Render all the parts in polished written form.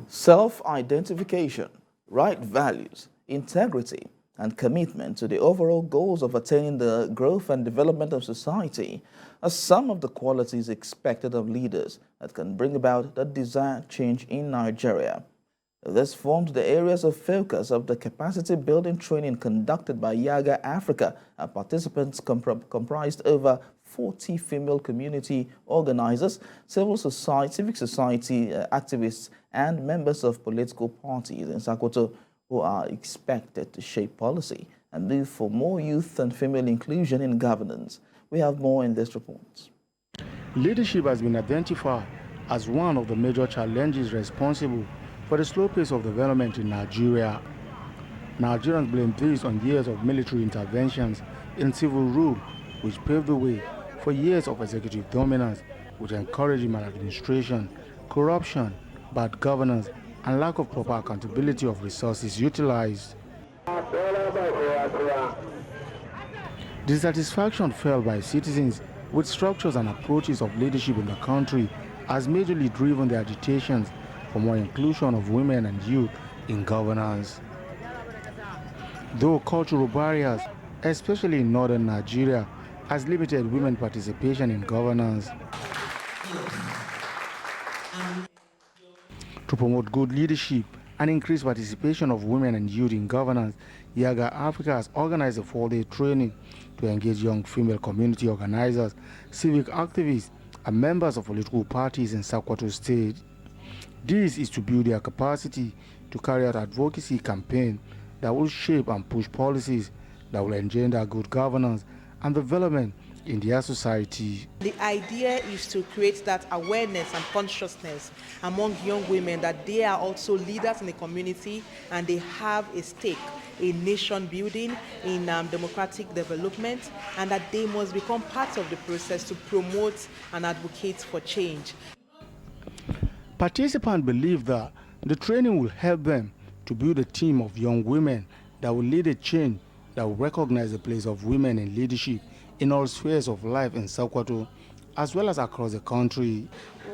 Self-identification, right values, integrity, and commitment to the overall goals of attaining the growth and development of society are some of the qualities expected of leaders that can bring about the desired change in Nigeria. This forms the areas of focus of the capacity building training conducted by YIAGA Africa, and participants comprised over 40 female community organizers, civic society activists, and members of political parties in Sokoto, who are expected to shape policy and move for more youth and female inclusion in governance. We have more in this report. Leadership has been identified as one of the major challenges responsible for the slow pace of development in Nigeria. Nigerians blame this on years of military interventions in civil rule, which paved the way for years of executive dominance, which encouraged maladministration, corruption, bad governance, and lack of proper accountability of resources utilized. Dissatisfaction felt by citizens with structures and approaches of leadership in the country has majorly driven the agitations for more inclusion of women and youth in governance. Though cultural barriers, especially in northern Nigeria, has limited women participation in governance. To promote good leadership and increase participation of women and youth in governance, YIAGA Africa has organized a 4-day training to engage young female community organizers, civic activists, and members of political parties in Sokoto State. This is to build their capacity to carry out advocacy campaigns that will shape and push policies that will engender good governance and development in their society. The idea is to create that awareness and consciousness among young women that they are also leaders in the community and they have a stake in nation building, in democratic development, and that they must become part of the process to promote and advocate for change. Participants believe that the training will help them to build a team of young women that will lead a change that will recognize the place of women in leadership in all spheres of life in Sokoto, as well as across the country.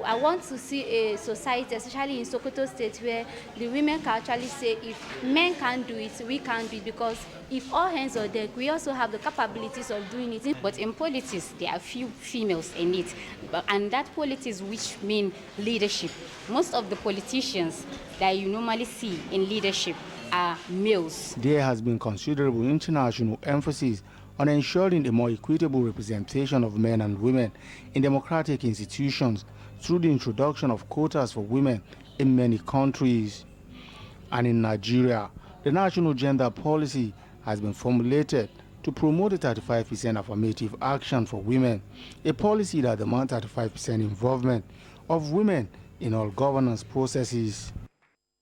I want to see a society, especially in Sokoto State, where the women can actually say, if men can't do it, we can't do it, because if all hands are deck, we also have the capabilities of doing it. But in politics, there are few females in it, and that politics which mean leadership. Most of the politicians that you normally see in leadership are males. There has been considerable international emphasis on ensuring a more equitable representation of men and women in democratic institutions through the introduction of quotas for women in many countries. And in Nigeria, the national gender policy has been formulated to promote a 35% affirmative action for women, a policy that demands 35% involvement of women in all governance processes.